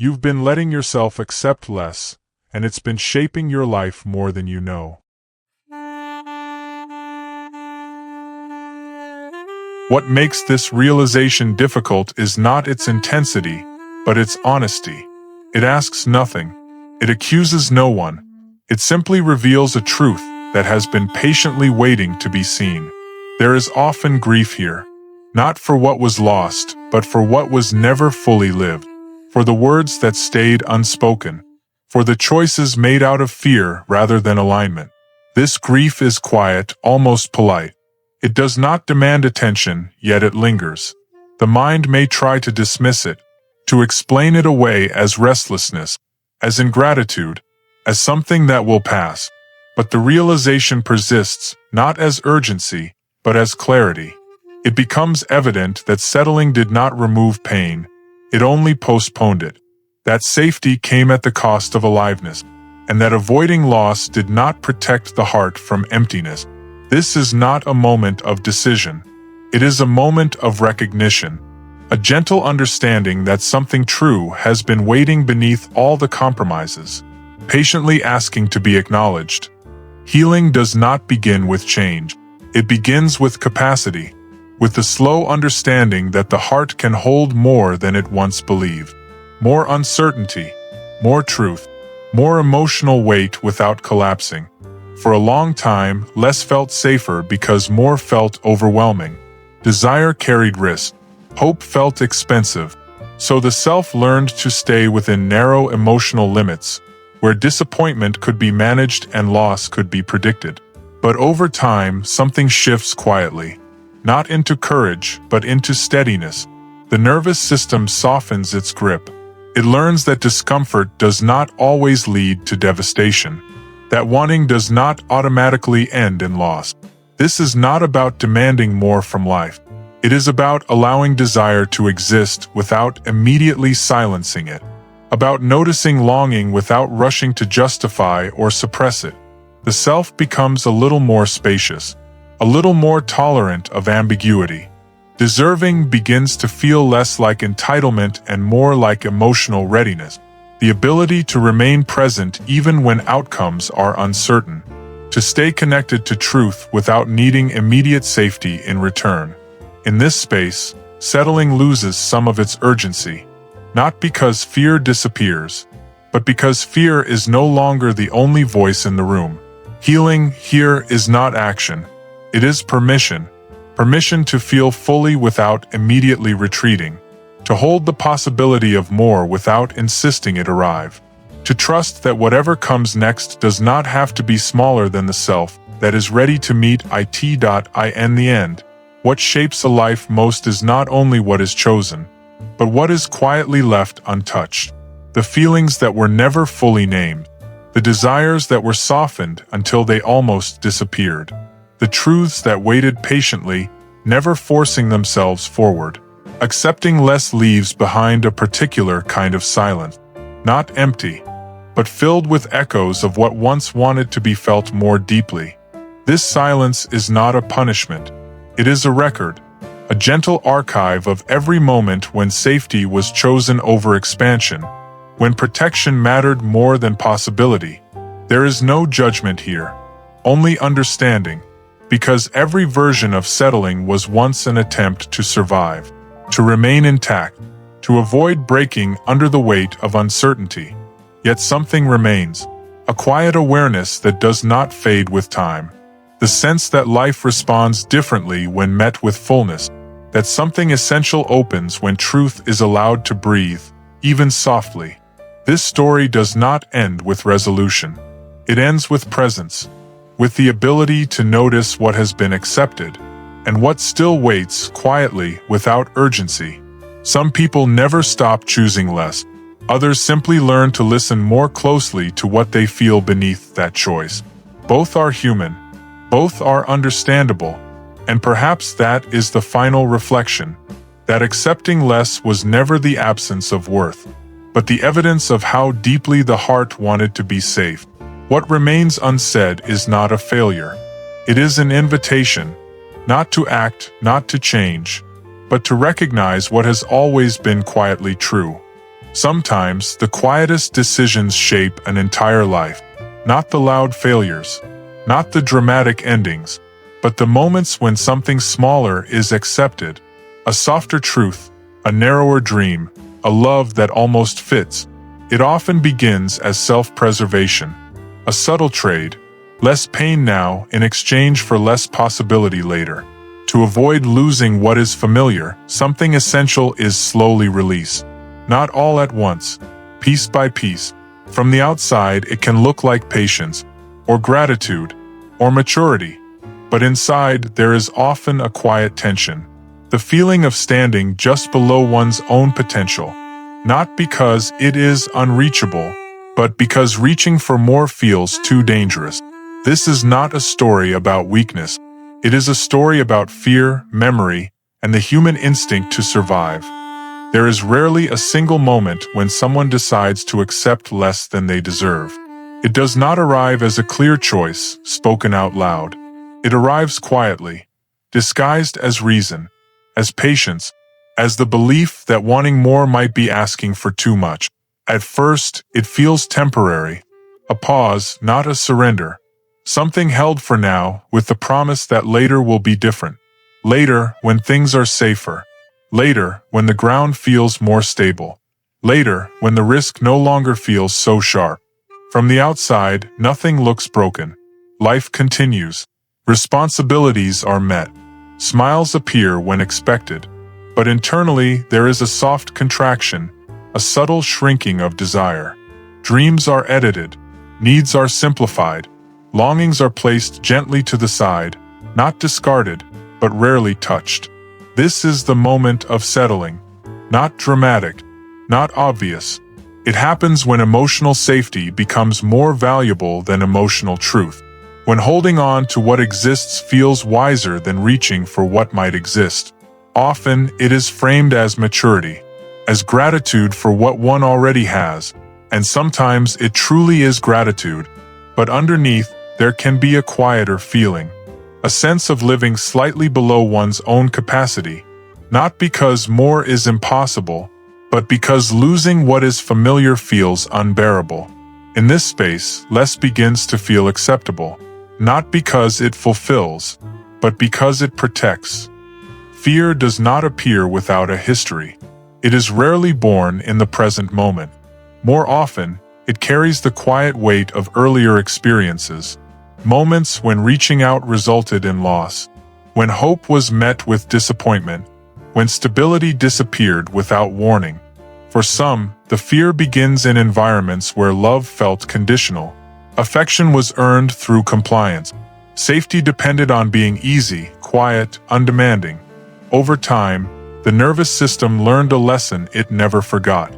You've been letting yourself accept less, and it's been shaping your life more than you know. What makes this realization difficult is not its intensity, but its honesty. It asks nothing. It accuses no one. It simply reveals a truth that has been patiently waiting to be seen. There is often grief here, not for what was lost, but for what was never fully lived, for the words that stayed unspoken, for the choices made out of fear rather than alignment. This grief is quiet, almost polite. It does not demand attention, yet it lingers. The mind may try to dismiss it, to explain it away as restlessness, as ingratitude, as something that will pass. But the realization persists, not as urgency, but as clarity. It becomes evident that settling did not remove pain, it only postponed it. That safety came at the cost of aliveness, and that avoiding loss did not protect the heart from emptiness. This is not a moment of decision. It is a moment of recognition, a gentle understanding that something true has been waiting beneath all the compromises, patiently asking to be acknowledged. Healing does not begin with change. It begins with capacity, with the slow understanding that the heart can hold more than it once believed. More uncertainty, more truth, more emotional weight without collapsing. For a long time, less felt safer because more felt overwhelming. Desire carried risk. Hope felt expensive. So the self learned to stay within narrow emotional limits, where disappointment could be managed and loss could be predicted. But over time, something shifts quietly. Not into courage, but into steadiness. The nervous system softens its grip. It learns that discomfort does not always lead to devastation. That wanting does not automatically end in loss. This is not about demanding more from life. It is about allowing desire to exist without immediately silencing it. About noticing longing without rushing to justify or suppress it. The self becomes a little more spacious, a little more tolerant of ambiguity. Deserving begins to feel less like entitlement and more like emotional readiness. The ability to remain present even when outcomes are uncertain. To stay connected to truth without needing immediate safety in return. In this space, settling loses some of its urgency. Not because fear disappears, but because fear is no longer the only voice in the room. Healing here is not action. It is permission. Permission to feel fully without immediately retreating. To hold the possibility of more without insisting it arrive. To trust that whatever comes next does not have to be smaller than the self that is ready to meet it. In the end, what shapes a life most is not only what is chosen, but what is quietly left untouched. The feelings that were never fully named. The desires that were softened until they almost disappeared. The truths that waited patiently, never forcing themselves forward. Accepting less leaves behind a particular kind of silence. Not empty, but filled with echoes of what once wanted to be felt more deeply. This silence is not a punishment. It is a record, a gentle archive of every moment when safety was chosen over expansion, when protection mattered more than possibility. There is no judgment here, only understanding, because every version of settling was once an attempt to survive. To remain intact, to avoid breaking under the weight of uncertainty. Yet something remains, a quiet awareness that does not fade with time. The sense that life responds differently when met with fullness, that something essential opens when truth is allowed to breathe, even softly. This story does not end with resolution. It ends with presence, with the ability to notice what has been accepted, and what still waits quietly without urgency. Some people never stop choosing less. Others simply learn to listen more closely to what they feel beneath that choice. Both are human. Both are understandable. And perhaps that is the final reflection. That accepting less was never the absence of worth, but the evidence of how deeply the heart wanted to be safe. What remains unsaid is not a failure. It is an invitation. Not to act, not to change, but to recognize what has always been quietly true. Sometimes, the quietest decisions shape an entire life. Not the loud failures, not the dramatic endings, but the moments when something smaller is accepted. A softer truth, a narrower dream, a love that almost fits. It often begins as self-preservation. A subtle trade, less pain now in exchange for less possibility later. To avoid losing what is familiar, something essential is slowly released. Not all at once, piece by piece. From the outside, it can look like patience, or gratitude, or maturity. But inside, there is often a quiet tension. The feeling of standing just below one's own potential. Not because it is unreachable, but because reaching for more feels too dangerous. This is not a story about weakness. It is a story about fear, memory, and the human instinct to survive. There is rarely a single moment when someone decides to accept less than they deserve. It does not arrive as a clear choice, spoken out loud. It arrives quietly, disguised as reason, as patience, as the belief that wanting more might be asking for too much. At first, it feels temporary, a pause, not a surrender. Something held for now, with the promise that later will be different. Later, when things are safer. Later, when the ground feels more stable. Later, when the risk no longer feels so sharp. From the outside, nothing looks broken. Life continues. Responsibilities are met. Smiles appear when expected. But internally, there is a soft contraction, a subtle shrinking of desire. Dreams are edited. Needs are simplified. Longings are placed gently to the side, not discarded, but rarely touched. This is the moment of settling. Not dramatic, not obvious. It happens when emotional safety becomes more valuable than emotional truth. When holding on to what exists feels wiser than reaching for what might exist. Often, it is framed as maturity, as gratitude for what one already has, and sometimes it truly is gratitude. But underneath, there can be a quieter feeling. A sense of living slightly below one's own capacity, not because more is impossible, but because losing what is familiar feels unbearable. In this space, less begins to feel acceptable, not because it fulfills, but because it protects. Fear does not appear without a history. It is rarely born in the present moment. More often, it carries the quiet weight of earlier experiences. Moments when reaching out resulted in loss, when hope was met with disappointment, when stability disappeared without warning. For some, the fear begins in environments where love felt conditional. Affection was earned through compliance. Safety depended on being easy, quiet, undemanding. Over time, the nervous system learned a lesson it never forgot.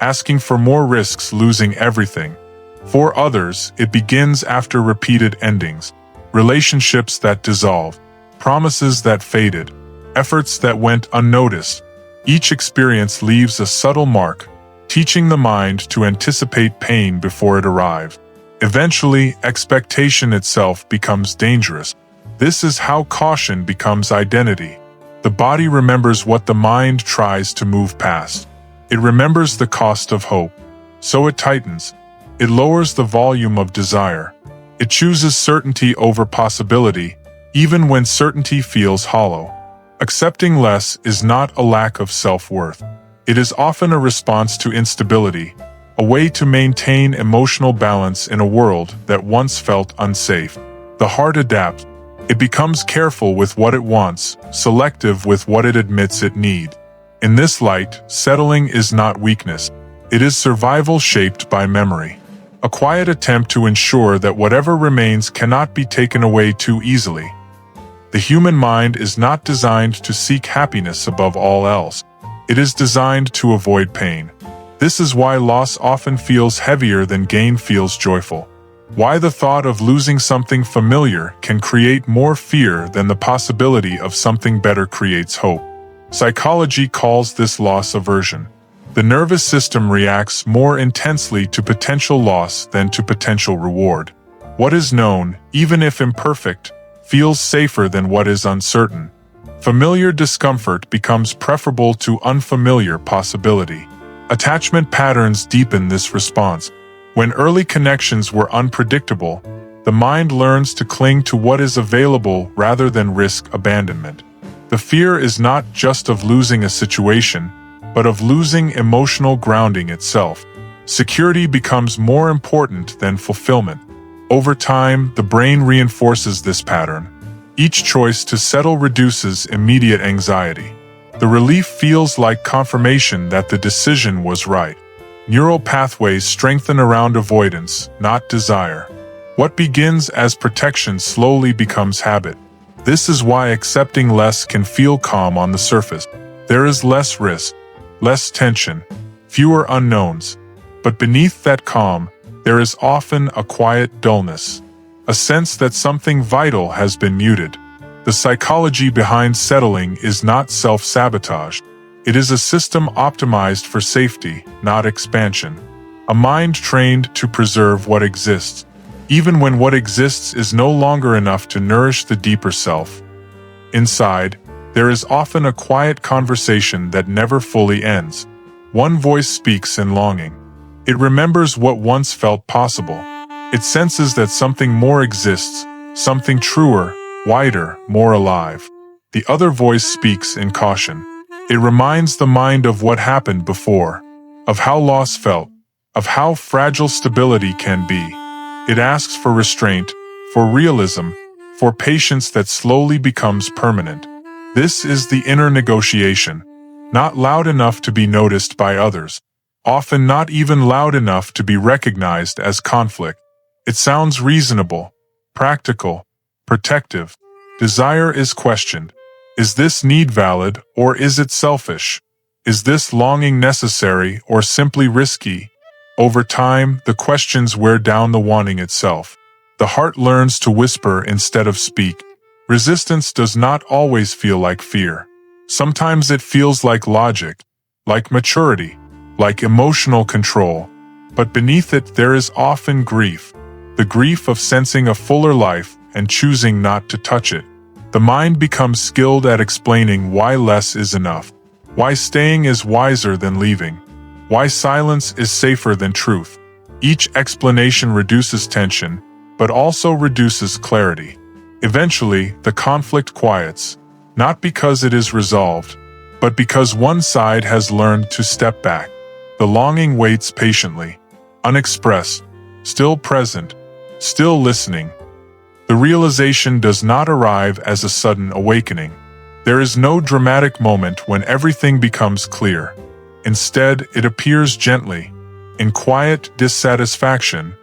Asking for more risks losing everything. For others, it begins after repeated endings, relationships that dissolved, promises that faded, efforts that went unnoticed. Each experience leaves a subtle mark, teaching the mind to anticipate pain before it arrives. Eventually, expectation itself becomes dangerous. This is how caution becomes identity. The body remembers what the mind tries to move past. It remembers the cost of hope. So it tightens. It lowers the volume of desire. It chooses certainty over possibility, even when certainty feels hollow. Accepting less is not a lack of self-worth. It is often a response to instability, a way to maintain emotional balance in a world that once felt unsafe. The heart adapts. It becomes careful with what it wants, selective with what it admits it needs. In this light, settling is not weakness. It is survival shaped by memory. A quiet attempt to ensure that whatever remains cannot be taken away too easily. The human mind is not designed to seek happiness above all else. It is designed to avoid pain. This is why loss often feels heavier than gain feels joyful. Why the thought of losing something familiar can create more fear than the possibility of something better creates hope. Psychology calls this loss aversion. The nervous system reacts more intensely to potential loss than to potential reward. What is known, even if imperfect, feels safer than what is uncertain. Familiar discomfort becomes preferable to unfamiliar possibility. Attachment patterns deepen this response. When early connections were unpredictable, the mind learns to cling to what is available rather than risk abandonment. The fear is not just of losing a situation, but of losing emotional grounding itself. Security becomes more important than fulfillment. Over time, the brain reinforces this pattern. Each choice to settle reduces immediate anxiety. The relief feels like confirmation that the decision was right. Neural pathways strengthen around avoidance, not desire. What begins as protection slowly becomes habit. This is why accepting less can feel calm on the surface. There is less risk, less tension, fewer unknowns. But beneath that calm, there is often a quiet dullness, a sense that something vital has been muted. The psychology behind settling is not self-sabotage. It is a system optimized for safety, not expansion. A mind trained to preserve what exists, even when what exists is no longer enough to nourish the deeper self. Inside, there is often a quiet conversation that never fully ends. One voice speaks in longing. It remembers what once felt possible. It senses that something more exists, something truer, wider, more alive. The other voice speaks in caution. It reminds the mind of what happened before, of how loss felt, of how fragile stability can be. It asks for restraint, for realism, for patience that slowly becomes permanent. This is the inner negotiation, not loud enough to be noticed by others, often not even loud enough to be recognized as conflict. It sounds reasonable, practical, protective. Desire is questioned. Is this need valid, or is it selfish? Is this longing necessary, or simply risky? Over time, the questions wear down the wanting itself. The heart learns to whisper instead of speak. Resistance does not always feel like fear. Sometimes it feels like logic, like maturity, like emotional control. But beneath it there is often grief. The grief of sensing a fuller life and choosing not to touch it. The mind becomes skilled at explaining why less is enough, why staying is wiser than leaving, why silence is safer than truth. Each explanation reduces tension, but also reduces clarity. Eventually, the conflict quiets, not because it is resolved, but because one side has learned to step back. The longing waits patiently, unexpressed, still present, still listening. The realization does not arrive as a sudden awakening. There is no dramatic moment when everything becomes clear. Instead, it appears gently, in quiet dissatisfaction,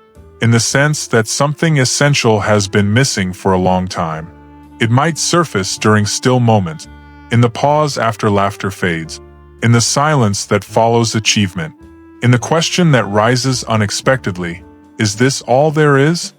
in the sense that something essential has been missing for a long time. It might surface during still moments, in the pause after laughter fades, in the silence that follows achievement, in the question that rises unexpectedly, is this all there is?